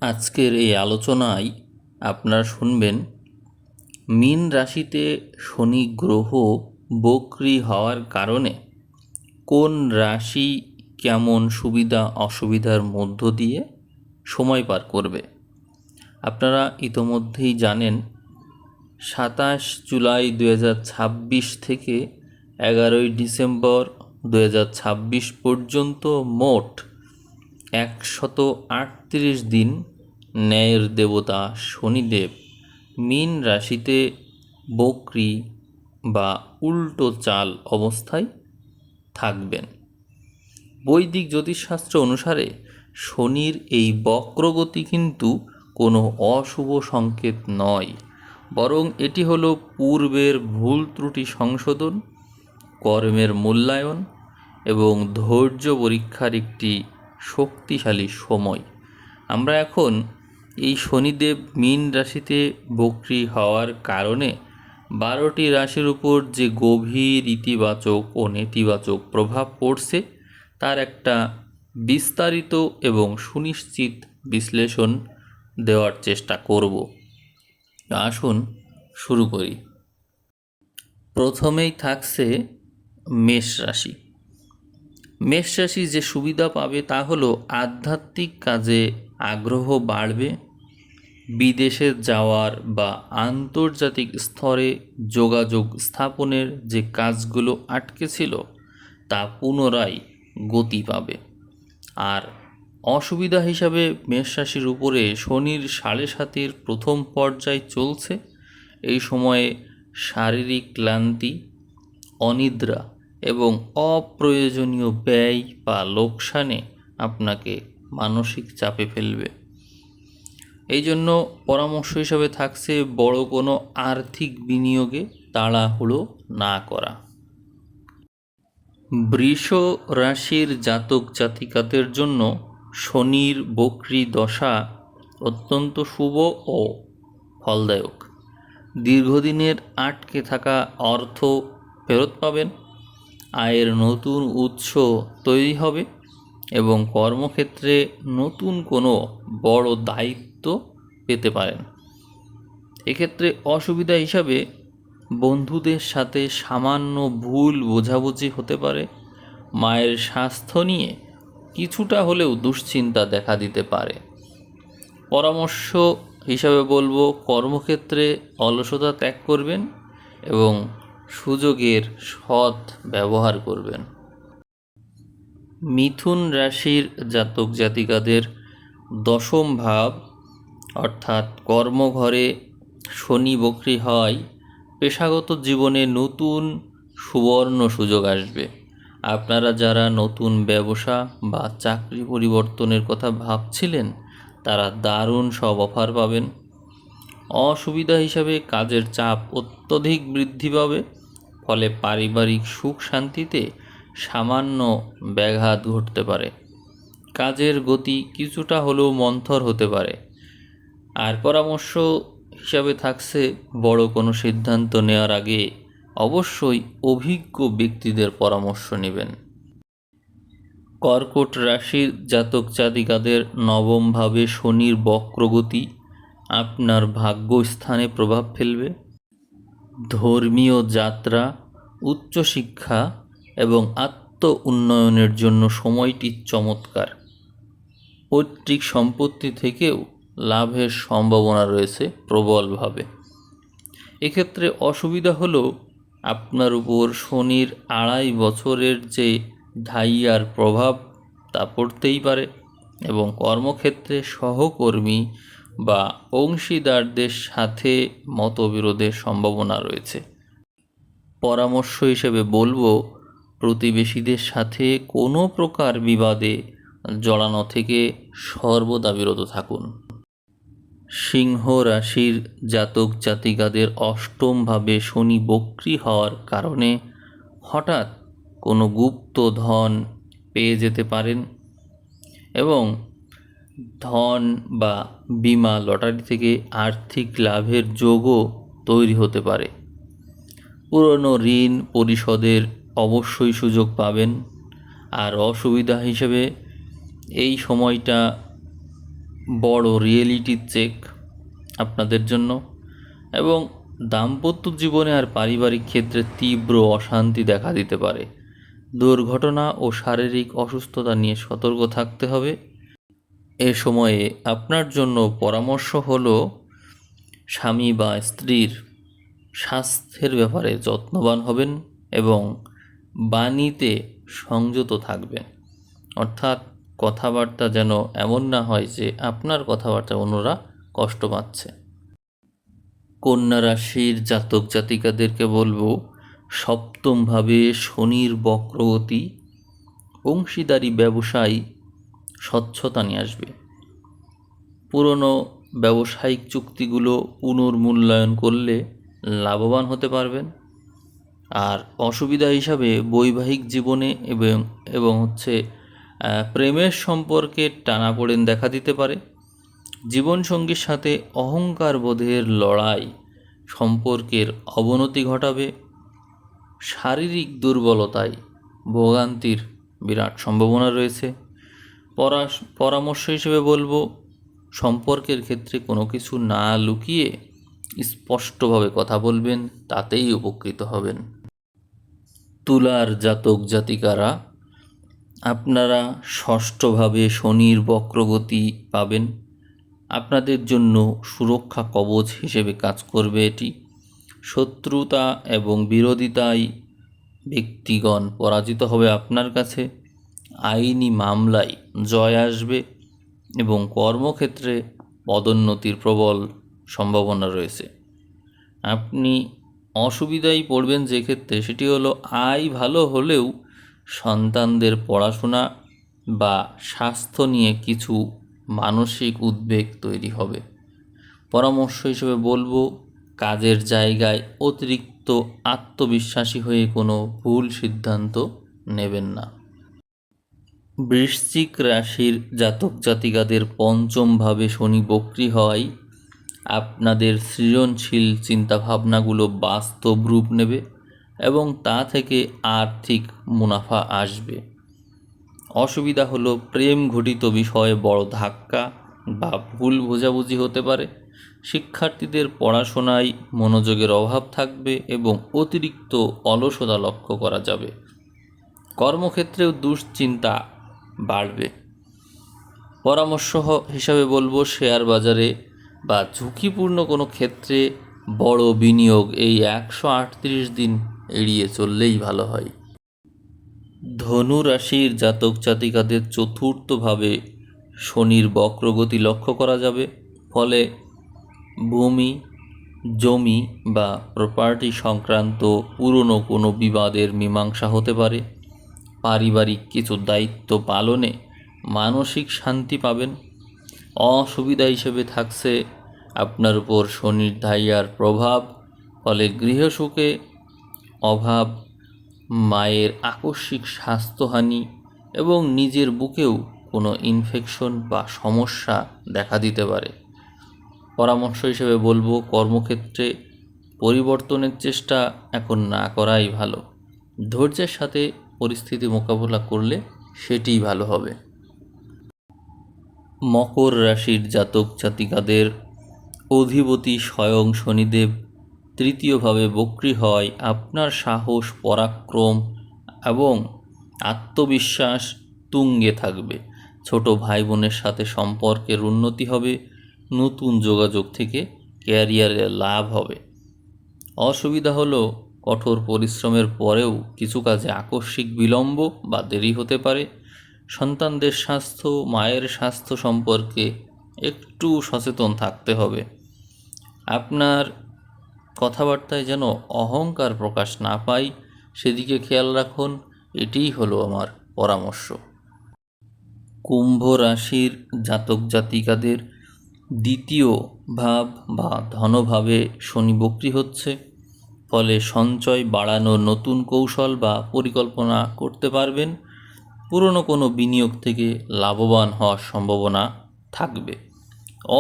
আজকের এই আলোচনায় আপনারা শুনবেন মীন রাশিতে শনি গ্রহ বক্রী হওয়ার কারণে কোন রাশি কেমন সুবিধা অসুবিধার মধ্য দিয়ে সময় পার করবে। আপনারা ইতোমধ্যেই জানেন 27 জুলাই 2026 থেকে 11 ডিসেম্বর 2026 পর্যন্ত মোট 138 দিন ন্যায়ের দেবতা শনিদেব মীন রাশিতে বক্রী বা উল্টো চাল অবস্থায় থাকবেন। বৈদিক জ্যোতিষশাস্ত্র অনুসারে শনির এই বক্রগতি কিন্তু কোনো অশুভ সংকেত নয়, বরং এটি হলো পূর্বের ভুল ত্রুটি সংশোধন, কর্মের মূল্যায়ন এবং ধৈর্য পরীক্ষার একটি শক্তিশালী সময়। আমরা এখন এই শনিদেব মীন রাশিতে বক্রী হওয়ার কারণে 12টি রাশির উপর যে গভীর ইতিবাচক ও নেতিবাচক প্রভাব পড়ছে তার একটা বিস্তারিত এবং সুনিশ্চিত বিশ্লেষণ দেওয়ার চেষ্টা করব। আসুন শুরু করি। প্রথমেই থাকছে মেষ রাশি। মেষ রাশি যে সুবিধা পাবে তা হলো আধ্যাত্মিক কাজে আগ্রহ বাড়বে, বিদেশে যাওয়ার বা আন্তর্জাতিক স্তরে যোগাযোগ স্থাপনের যে কাজগুলো আটকে ছিল তা পুনরায় গতি পাবে। আর অসুবিধা হিসাবে মেষ রাশির উপরে শনির 7.5-এর প্রথম পর্যায় চলছে। এই সময়ে শারীরিক ক্লান্তি, অনিদ্রা এবং অপ্রয়োজনীয় ব্যয় বা লোকসানে আপনাকে মানসিক চাপে ফেলবে। এই জন্য পরামর্শ হিসাবে থাকছে বড় কোনো আর্থিক বিনিয়োগে তাড়াহুড়ো না করা। বৃষ রাশির জাতক জাতিকাদের জন্য শনির বক্রী দশা অত্যন্ত শুভ ও ফলদায়ক। দীর্ঘদিনের আটকে থাকা অর্থ ফেরত পাবেন, আয়ের নতুন উৎস তৈরি হবে এবং কর্মক্ষেত্রে নতুন কোনো বড় দায়িত্ব পেতে পারেন। এক্ষেত্রে অসুবিধা হিসাবে বন্ধুদের সাথে সামান্য ভুল বোঝাবুঝি হতে পারে। মায়ের স্বাস্থ্য নিয়ে কিছুটা হলেও দুশ্চিন্তা দেখা দিতে পারে। পরামর্শ হিসাবে বলবো, কর্মক্ষেত্রে অলসতা ত্যাগ করবেন এবং সুযোগের সৎ ব্যবহার করবেন। মিথুন রাশির জাতক জাতিকাদের দশম ভাব অর্থাৎ কর্মঘরে শনি বক্রী হয় পেশাগত জীবনে নতুন সুবর্ণ সুযোগ আসবে। আপনারা যারা নতুন ব্যবসা বা চাকরি পরিবর্তনের কথা ভাবছিলেন তারা দারুণ সব অফার পাবেন। অসুবিধা হিসাবে কাজের চাপ অত্যধিক বৃদ্ধি পাবে, ফলে পারিবারিক সুখ শান্তিতে সামান্য ব্যাঘাত ঘটতে পারে। কাজের গতি কিছুটা হলেও মন্থর হতে পারে। আর পরামর্শ হিসাবে থাকছে বড় কোনো সিদ্ধান্ত নেওয়ার আগে অবশ্যই অভিজ্ঞ ব্যক্তিদের পরামর্শ নেবেন। কর্কট রাশির জাতক জাতিকাদের নবমভাবে শনির বক্রগতি আপনার ভাগ্যস্থানে প্রভাব ফেলবে। ধর্মীয় যাত্রা, উচ্চশিক্ষা এবং আত্ম উন্নয়নের জন্য সময়টি চমৎকার। পৈতৃক সম্পত্তি থেকেও লাভের সম্ভাবনা রয়েছে প্রবলভাবে। এক্ষেত্রে অসুবিধা হলো আপনার উপর শনির 2.5 বছরের যে ঢাইয়ার প্রভাব তা পড়তেই পারে এবং কর্মক্ষেত্রে সহকর্মী বা অংশীদারদের সাথে মতবিরোধের সম্ভাবনা রয়েছে। পরামর্শ হিসেবে বলবো, প্রতিবেশীদের সাথে কোনো প্রকার বিবাদে জড়ানো থেকে সর্বদা বিরত থাকুন। সিংহ রাশির জাতক জাতিকাদের অষ্টমভাবে শনি বক্রী হওয়ার কারণে হঠাৎ কোনো গুপ্ত ধন পেয়ে যেতে পারেন এবং ধন বা বিমা লটারি থেকে আর্থিক লাভের যোগও তৈরি হতে পারে। পুরনো ঋণ পরিশোধের অবশ্যই সুযোগ পাবেন। আর অসুবিধা হিসেবে এই সময়টা বড় রিয়েলিটি চেক আপনাদের জন্য, এবং দাম্পত্য জীবনে আর পারিবারিক ক্ষেত্রে তীব্র অশান্তি দেখা দিতে পারে। দুর্ঘটনা ও শারীরিক অসুস্থতা নিয়ে সতর্ক থাকতে হবে। এ সময়ে আপনার জন্য পরামর্শ হলো স্বামী বা স্ত্রীর স্বাস্থ্যের ব্যাপারে যত্নবান হবেন এবং বাণীতে সংযত থাকবেন। অর্থাৎ কথাবার্তা যেন এমন না হয় যে আপনার কথাবার্তা অন্যরা কষ্ট পাচ্ছে। কন্যা রাশির জাতক জাতিকাদেরকে বলবো, সপ্তমভাবে শনির বক্রগতি অংশীদারি ব্যবসায় স্বচ্ছতা নিয়ে আসবে। পুরনো ব্যবসায়িক চুক্তিগুলো পুনর্মূল্যায়ন করলে লাভবান হতে পারবেন। আর অসুবিধা হিসাবে বৈবাহিক জীবনে এবং প্রেমের সম্পর্কে টানাপোড়েন দেখা দিতে পারে। জীবনসঙ্গীর সাথে অহংকার বোধের লড়াই সম্পর্কের অবনতি ঘটাবে। শারীরিক দুর্বলতায় ভোগান্তির বিরাট সম্ভাবনা রয়েছে। পরামর্শ হিসেবে বলবো, সম্পর্কের ক্ষেত্রে কোনো কিছু না লুকিয়ে স্পষ্টভাবে কথা বলবেন, তাতেই উপকৃত হবেন। তুলার জাতক জাতিকারা, আপনারা ষষ্ঠভাবে শনির বক্রগতি পাবেন। আপনাদের জন্য সুরক্ষা কবচ হিসেবে কাজ করবে এটি। শত্রুতা এবং বিরোধিতায় ব্যক্তিগণ পরাজিত হবে আপনার কাছে। আইনি মামলায় জয় আসবে এবং কর্মক্ষেত্রে পদোন্নতির প্রবল সম্ভাবনা রয়েছে। আপনি অসুবিধায় পড়বেন যে ক্ষেত্রে, সেটি হলো আয় ভালো হলেও সন্তানদের পড়াশোনা বা স্বাস্থ্য নিয়ে কিছু মানসিক উদ্বেগ তৈরি হবে। পরামর্শ হিসেবে বলবো, কাজের জায়গায় অতিরিক্ত আত্মবিশ্বাসী হয়ে কোনো ভুল সিদ্ধান্ত নেবেন না। বৃশ্চিক রাশির জাতক জাতিকাদের পঞ্চমভাবে শনি বক্রী হওয়ায় আপনাদের সৃজনশীল চিন্তাভাবনাগুলো বাস্তব রূপ নেবে এবং তা থেকে আর্থিক মুনাফা আসবে। অসুবিধা হলো প্রেম ঘটিত বিষয়ে বড় ধাক্কা বা ভুল বোঝাবুঝি হতে পারে। শিক্ষার্থীদের পড়াশোনায় মনোযোগের অভাব থাকবে এবং অতিরিক্ত অলসতা লক্ষ্য করা যাবে। কর্মক্ষেত্রেও দুশ্চিন্তা বাড়বে। পরামর্শ হিসাবে বলবো, শেয়ার বাজারে বা ঝুঁকিপূর্ণ কোনো ক্ষেত্রে বড় বিনিয়োগ এই 138 দিন এড়িয়ে চললেই ভালো হয়। ধনু রাশির জাতক জাতিকাদের চতুর্থভাবে শনির বক্রগতি লক্ষ্য করা যাবে। ফলে ভূমি, জমি বা প্রপার্টি সংক্রান্ত পুরনো কোনো বিবাদের মীমাংসা হতে পারে। পারিবারিক কিছু দায়িত্ব পালনে মানসিক শান্তি পাবেন। অসুবিধা হিসেবে থাকছে আপনার উপর শনির ধাইয়ার প্রভাব, ফলে গৃহসুখে অভাব, মায়ের আকস্মিক স্বাস্থ্যহানি এবং নিজের বুকেও কোনো ইনফেকশন বা সমস্যা দেখা দিতে পারে। পরামর্শ হিসেবে বলবো, কর্মক্ষেত্রে পরিবর্তনের চেষ্টা এখন না করাই ভালো। ধৈর্যের সাথে পরিস্থিতি মোকাবেলা করলে সেটিই ভালো হবে। মকর রাশির জাতক জাতিকাদের অধিপতি স্বয়ং শনিদেব তৃতীয়ভাবে বক্রী হয় আপনার সাহস, পরাক্রম এবং আত্মবিশ্বাস তুঙ্গে থাকবে। ছোট ভাই বোনের সাথে সম্পর্কের উন্নতি হবে। নতুন যোগাযোগ থেকে ক্যারিয়ারে লাভ হবে। অসুবিধা হলো কঠোর পরিশ্রমের পরেও কিছু কাজে আকস্মিক বিলম্ব বা দেরি হতে পারে। সন্তানদের স্বাস্থ্য, মায়ের স্বাস্থ্য সম্পর্কে একটু সচেতন থাকতে হবে। আপনার কথাবার্তায় যেন অহংকার প্রকাশ না পায়, সেদিকে খেয়াল রাখুন। এটিই হলো আমার পরামর্শ। কুম্ভ রাশির জাতক জাতিকাদের দ্বিতীয় ভাব বা ধনভাবে শনি বক্রী হচ্ছে। ফলে সঞ্চয় বাড়ানোর নতুন কৌশল বা পরিকল্পনা করতে পারবেন। পুরনো কোনো বিনিয়োগ থেকে লাভবান হওয়ার সম্ভাবনা থাকবে।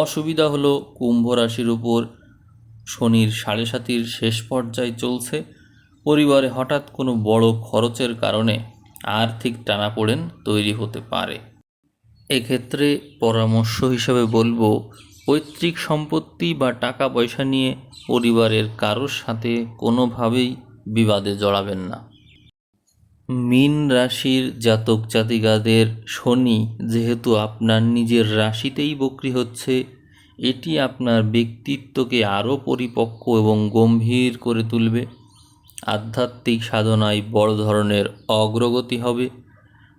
অসুবিধা হলো কুম্ভ রাশির উপর শনির 7.5 শেষ পর্যায়ে চলছে। পরিবারে হঠাৎ কোনো বড় খরচের কারণে আর্থিক টানাপোড়েন তৈরি হতে পারে। এক্ষেত্রে পরামর্শ হিসাবে বলবো, পৈতৃক সম্পত্তি বা টাকা পয়সা নিয়ে পরিবারের কারোর সাথে কোনোভাবেই বিবাদে জড়াবেন না। মীন রাশির জাতক জাতিকাদের শনি যেহেতু আপনার নিজের রাশিতেই বক্রি হচ্ছে, এটি আপনার ব্যক্তিত্বকে আরও পরিপক্ক এবং গম্ভীর করে তুলবে। আধ্যাত্মিক সাধনায় বড় ধরনের অগ্রগতি হবে।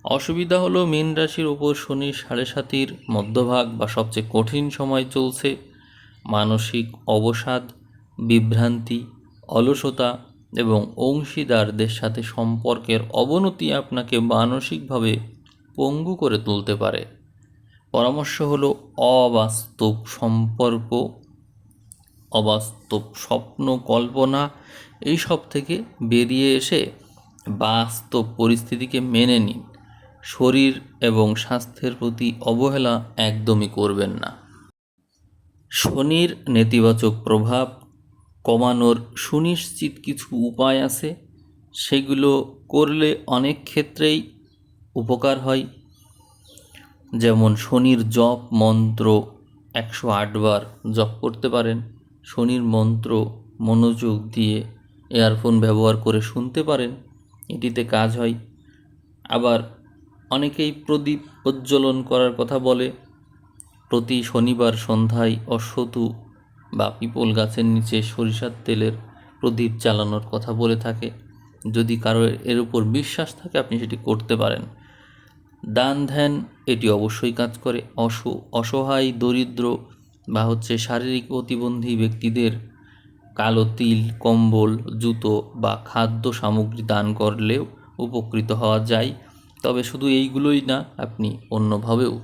অসুবিধা হলো মীন রাশির ওপর শনির 7.5-র মধ্যভাগ বা সবচেয়ে কঠিন সময় চলছে। মানসিক অবসাদ, বিভ্রান্তি, অলসতা এবং অংশীদারদের সাথে সম্পর্কের অবনতি আপনাকে মানসিকভাবে পঙ্গু করে তুলতে পারে। পরামর্শ হলো অবাস্তব সম্পর্ক, অবাস্তব স্বপ্ন কল্পনা এইসব থেকে বেরিয়ে এসে বাস্তব পরিস্থিতিকে মেনে নিন। শরীর এবং স্বাস্থ্যের প্রতি অবহেলা একদমই করবেন না। শনির নেতিবাচক প্রভাব কমানোর সুনিশ্চিত কিছু উপায় আছে, সেগুলো করলে অনেক ক্ষেত্রেই উপকার হয়। যেমন শনির জপ মন্ত্র 108 বার জপ করতে পারেন। শনির মন্ত্র মনোযোগ দিয়ে ইয়ারফোন ব্যবহার করে শুনতে পারেন, এটিতে কাজ হয়। আবার অনেকেই প্রদীপ প্রজ্বলন করার কথা বলে। প্রতি শনিবার সন্ধ্যায় অশ্বত্থ বা পিপল গাছের নিচে সরিষার তেলের প্রদীপ জ্বালানোর কথা বলে থাকে। যদি কারো এর উপর বিশ্বাস থাকে আপনি সেটি করতে পারেন। দান ধ্যান এটি অবশ্যই কাজ করে। অসহায় দরিদ্র বা শারীরিক প্রতিবন্ধী ব্যক্তিদের কালো তিল, কম্বল, জুতো বা খাদ্য সামগ্রী দান করলেও উপকৃত হওয়া যায়। তবে শুধু এইগুলোই না, আপনি অন্যভাবেও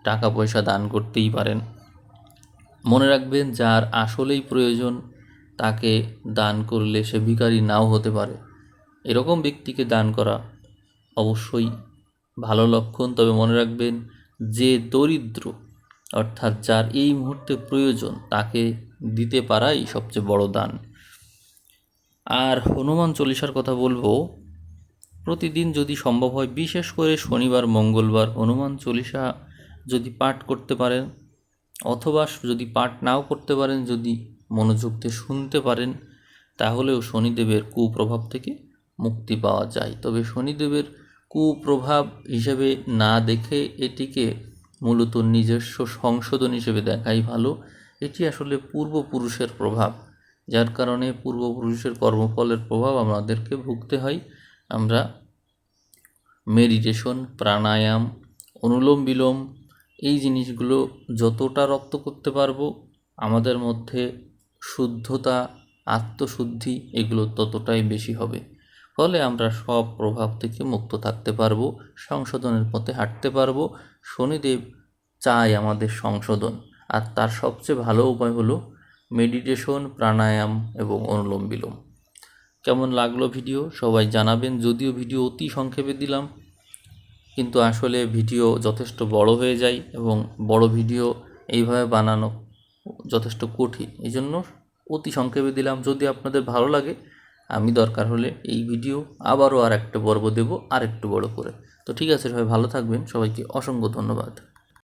টাকা পয়সা দান করতেই পারেন। মনে রাখবেন, যার আসলেই প্রয়োজন তাকে দান করলে সে ভিখারি নাও হতে পারে। এরকম ব্যক্তিকে দান করা অবশ্যই ভালো লক্ষণ। তবে মনে রাখবেন, যে দরিদ্র অর্থাৎ যার এই মুহূর্তে প্রয়োজন তাকে দিতে পারাই সবচেয়ে বড় দান। আর হনুমান চল্লিশার কথা বলবো, প্রতিদিন যদি সম্ভব হয়, বিশেষ করে শনিবার মঙ্গলবার হনুমান চল্লিশা যদি পাঠ করতে পারেন, অথবা যদি পাঠ নাও করতে পারেন, যদি মনোযোগ দিয়ে শুনতে পারেন, তাহলেও শনিদেবের কুপ্রভাব থেকে মুক্তি পাওয়া যায়। তবে শনিদেবের কুপ্রভাব হিসেবে না দেখে এটিকে মূলত নিজস্ব সংশোধন হিসেবে দেখাই ভালো। এটি আসলে পূর্বপুরুষের প্রভাব, যার কারণে পূর্বপুরুষের কর্মফলের প্রভাব আমাদেরকে ভুগতে হয়। আমরা মেডিটেশন, প্রাণায়াম, অনুলোম বিলোম এই জিনিসগুলো যতটা রপ্ত করতে পারবো, আমাদের মধ্যে শুদ্ধতা, আত্মশুদ্ধি এগুলো ততটাই বেশি হবে। ফলে আমরা সব প্রভাব থেকে মুক্ত থাকতে পারবো, সংশোধনের পথে হাঁটতে পারবো। শনিদেব চায় আমাদের সংশোধন, আর তার সবচেয়ে ভালো উপায় হলো মেডিটেশন, প্রাণায়াম এবং অনুলোম বিলোম। কেমন লাগলো ভিডিও সবাই জানাবেন। যদিও ভিডিও অতি সংক্ষেপে দিলাম, কিন্তু আসলে ভিডিও যথেষ্ট বড় হয়ে যায় এবং বড় ভিডিও এইভাবে বানানো যথেষ্ট কঠিন। এই জন্য অতি সংক্ষেপে দিলাম। যদি আপনাদের ভালো লাগে, আমি দরকার হলে এই ভিডিও আবারও আর একটা পর্ব দেব, আর একটু বড় করে। তো ঠিক আছে, সবাই ভালো থাকবেন। সবাইকে অসংখ্য ধন্যবাদ।